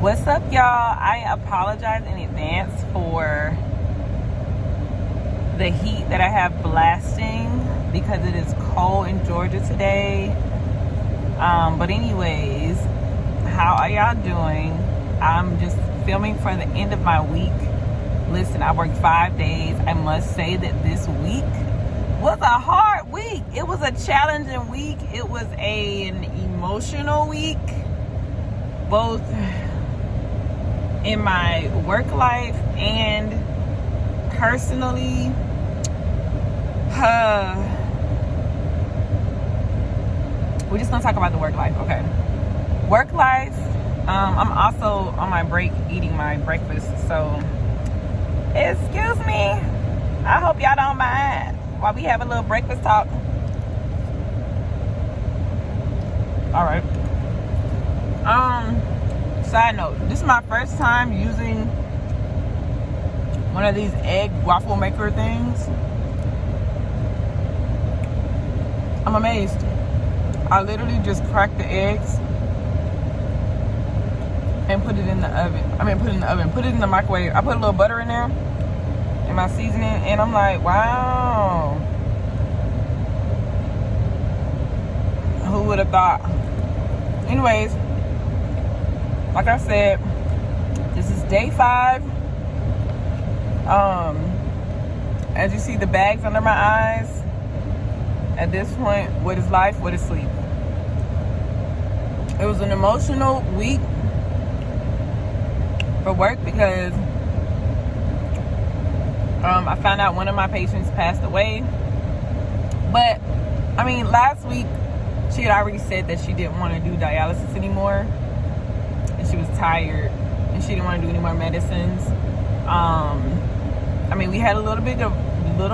What's up, y'all? I apologize in advance for the heat that I have blasting because it is cold in Georgia today. But anyways, how are y'all doing? I'm just filming for the end of my week. Listen, I worked 5 days. I must say that this week was a hard week. It was a challenging week. It was an emotional week, both in my work life and personally. We're just gonna talk about the work life, okay? Work life. I'm also on my break eating my breakfast, so excuse me. I hope y'all don't mind while we have a little breakfast talk. All right. Side note, this is my first time using one of these egg waffle maker things. I'm amazed. I literally just cracked the eggs and put it in the oven. Put it in the microwave. I put a little butter in there and my seasoning, and I'm like, wow. Who would have thought? Anyways, like I said, this is day 5. As you see the bags under my eyes, at this point, what is life? What is sleep? It was an emotional week for work because I found out one of my patients passed away. But I mean, last week she had already said that she didn't want to do dialysis anymore, and she was tired and she didn't want to do any more medicines. I mean, we had a little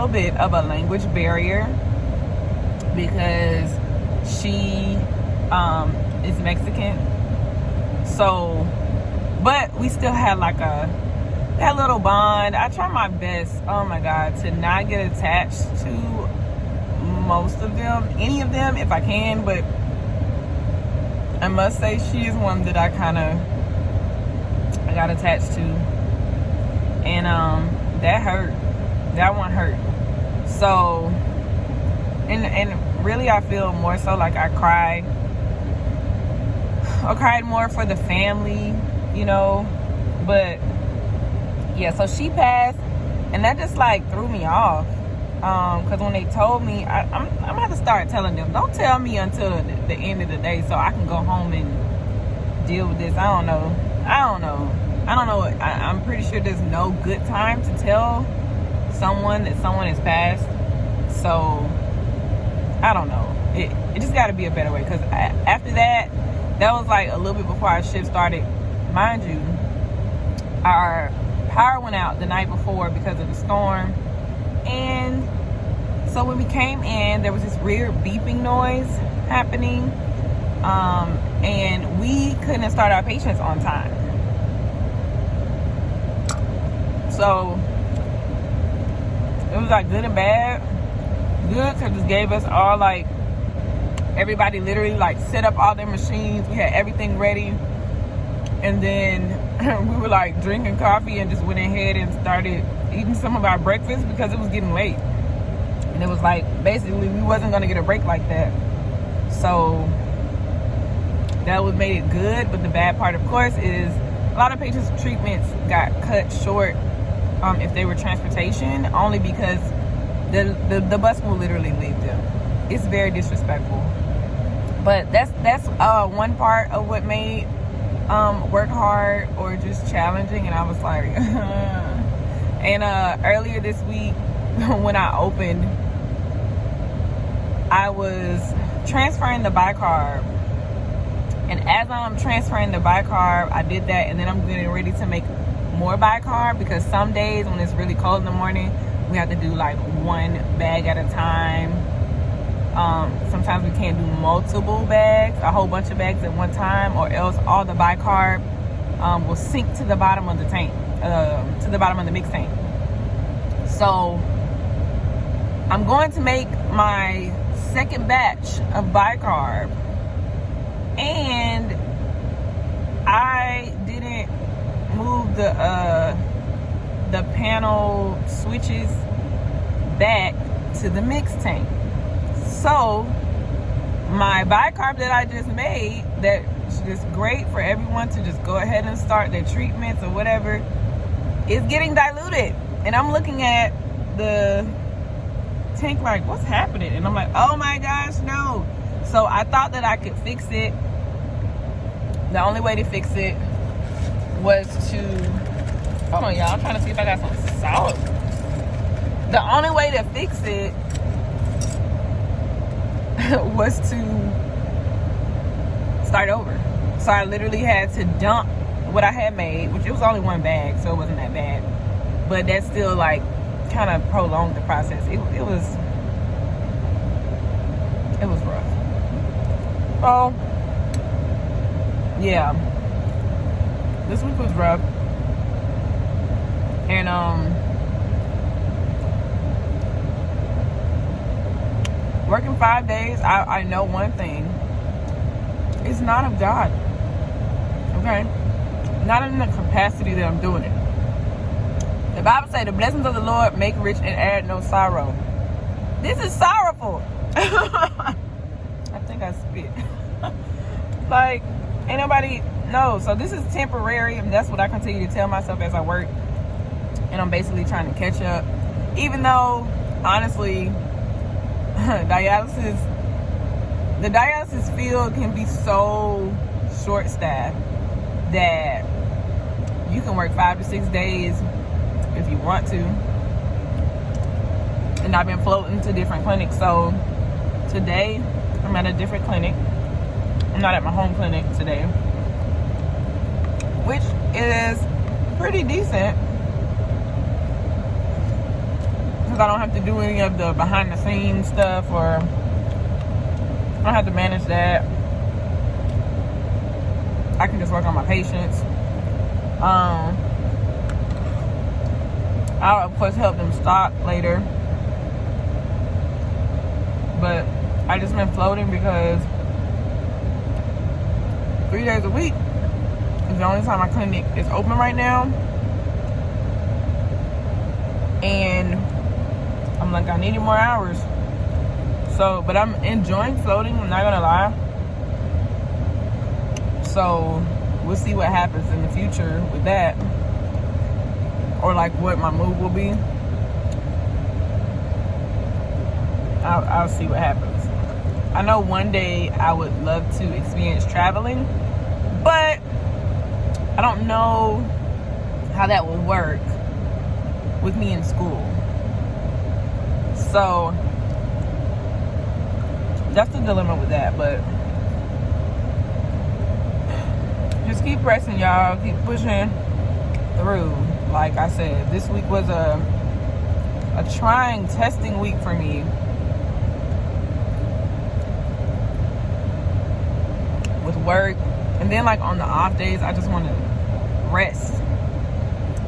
bit of a language barrier because she is Mexican. So, but we still had like that little bond. I try my best, oh my God, to not get attached to most of them, any of them if I can, but I must say she is one that I got attached to, and that hurt. That one hurt. So, and really I feel more so like I cried more for the family, you know. But yeah, so she passed, and that just like threw me off, because when they told me, I'm gonna have to start telling them, don't tell me until the end of the day so I can go home and deal with this. I don't know. I'm pretty sure there's no good time to tell someone that someone has passed. So I don't know. It just got to be a better way, because after that was like a little bit before our shift started. Mind you, our power went out the night before because of the storm, and so when we came in, there was this weird beeping noise happening, and we couldn't start our patients on time. So it was like good and bad. Good because it gave us all, like, everybody literally like set up all their machines. We had everything ready, and then we were like drinking coffee and just went ahead and started eating some of our breakfast because it was getting late, and it was like basically we wasn't going to get a break like that. So that would made it good. But the bad part, of course, is a lot of patients' treatments got cut short if they were transportation, only because the bus will literally leave them. It's very disrespectful. But that's one part of what made work hard or just challenging. And I was like, and earlier this week when I opened, I was transferring the bicarb. And as I'm transferring the bicarb, I did that, and then I'm getting ready to make more bicarb, because some days when it's really cold in the morning, we have to do like one bag at a time. Sometimes we can't do multiple bags, a whole bunch of bags at one time, or else all the bicarb will sink to the bottom of the tank, to the bottom of the mix tank. So I'm going to make my second batch of bicarb, and I didn't move the panel switches back to the mix tank. So my bicarb that I just made, that's just great for everyone to just go ahead and start their treatments or whatever, is getting diluted. And I'm looking at the tank like, what's happening? And I'm like, oh my gosh, no. So I thought that I could fix it. The only way to fix it was to, hold on y'all, I'm trying to see if I got some salt. The only way to fix it was to start over. So I literally had to dump what I had made, which it was only one bag, so it wasn't that bad. But that still like kind of prolonged the process. It was rough. Oh yeah, this week was rough. And working 5 days, I know one thing. It's not of God. Okay? Not in the capacity that I'm doing it. The Bible says the blessings of the Lord make rich and add no sorrow. This is sorrowful. I think I spit. Like, ain't nobody knows. So this is temporary, and that's what I continue to tell myself as I work. And I'm basically trying to catch up. Even though, honestly, the dialysis field can be so short-staffed that you can work 5 to 6 days if you want to. And I've been floating to different clinics. So today I'm at a different clinic. I'm not at my home clinic today, which is pretty decent because I don't have to do any of the behind the scenes stuff, or I don't have to manage that. I can just work on my patients. I'll of course help them stock later, but I just been floating because 3 days a week is the only time my clinic is open right now. And I'm like, I needed more hours. So, but I'm enjoying floating, I'm not gonna lie. So we'll see what happens in the future with that, or like what my move will be. I'll see what happens. I know one day I would love to experience traveling, but I don't know how that will work with me in school. So that's the dilemma with that. But just keep pressing, y'all. Keep pushing through. Like I said, this week was a trying, testing week for me. With work, and then like on the off days I just want to rest,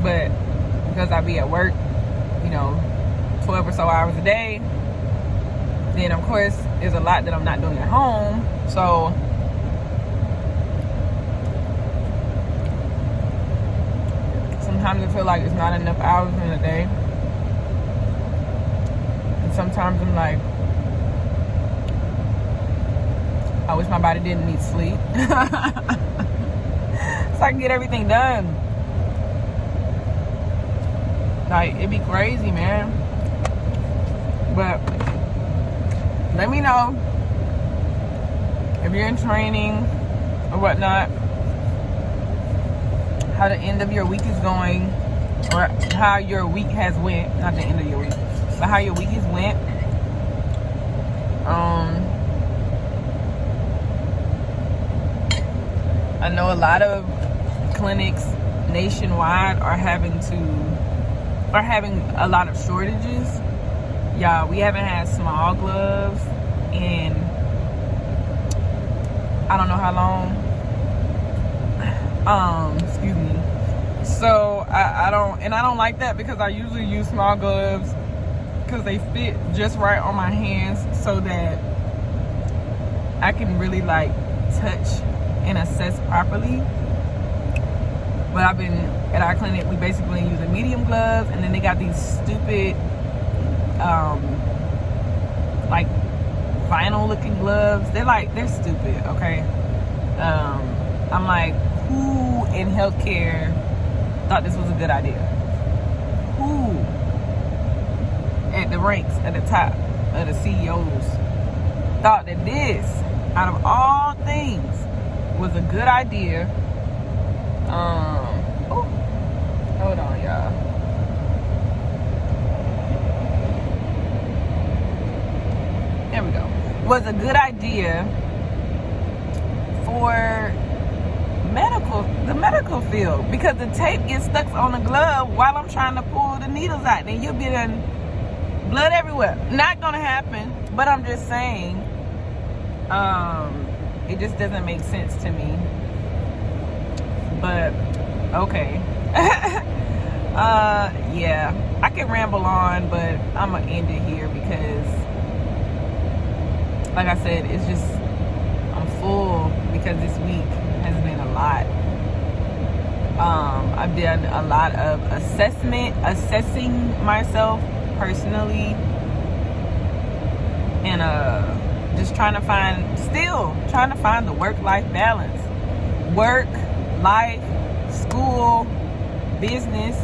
but because I be at work, 12 or so hours a day, then of course there's a lot that I'm not doing at home. So sometimes I feel like it's not enough hours in a day, and sometimes I'm like, I wish my body didn't need sleep so I can get everything done. Like, it'd be crazy, man. But let me know if you're in training or whatnot, how the end of your week is going, or how your week has went. Not the end of your week, but how your week has went. I know a lot of clinics nationwide are having a lot of shortages. Y'all, we haven't had small gloves in I don't know how long. Excuse me. So I don't like that, because I usually use small gloves because they fit just right on my hands so that I can really like touch and assess properly. But I've been at our clinic, we basically using medium gloves, and then they got these stupid like vinyl looking gloves. They're stupid, okay? I'm like, who in healthcare thought this was a good idea? Who at the ranks at the top of the CEOs thought that this, out of all things, was a good idea? Hold on, y'all. There we go. Was a good idea for the medical field, because the tape gets stuck on the glove while I'm trying to pull the needles out, and you'll be in blood everywhere. Not gonna happen, but I'm just saying, it just doesn't make sense to me. But okay. Yeah, I can ramble on, but I'm gonna end it here because, like I said, it's just, I'm full because this week has been a lot. I've done a lot of assessing myself personally, and just trying to find the work-life balance. Work, life, school, business,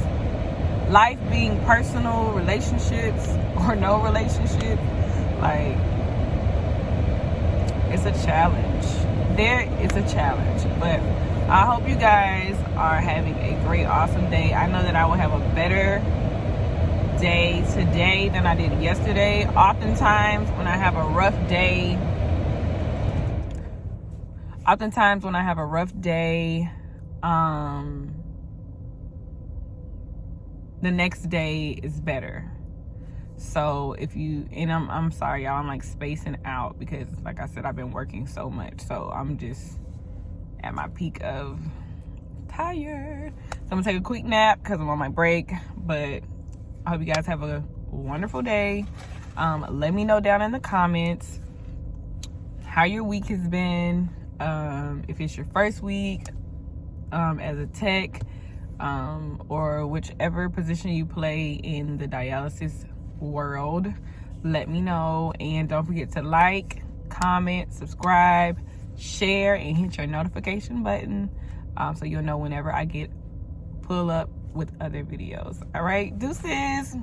life being personal, relationships or no relationship. Like, it's a challenge. It's a challenge, but I hope you guys are having a great, awesome day. I know that I will have a better day today than I did yesterday. Oftentimes when I have a rough day, the next day is better. So if you, and I'm sorry y'all, I'm like spacing out because like I said, I've been working so much, so I'm just at my peak of tired. So I'm gonna take a quick nap because I'm on my break, but I hope you guys have a wonderful day. Let me know down in the comments how your week has been. If it's your first week as a tech, or whichever position you play in the dialysis world, let me know. And don't forget to like, comment, subscribe, share, and hit your notification button, so you'll know whenever I pull up with other videos. All right, deuces.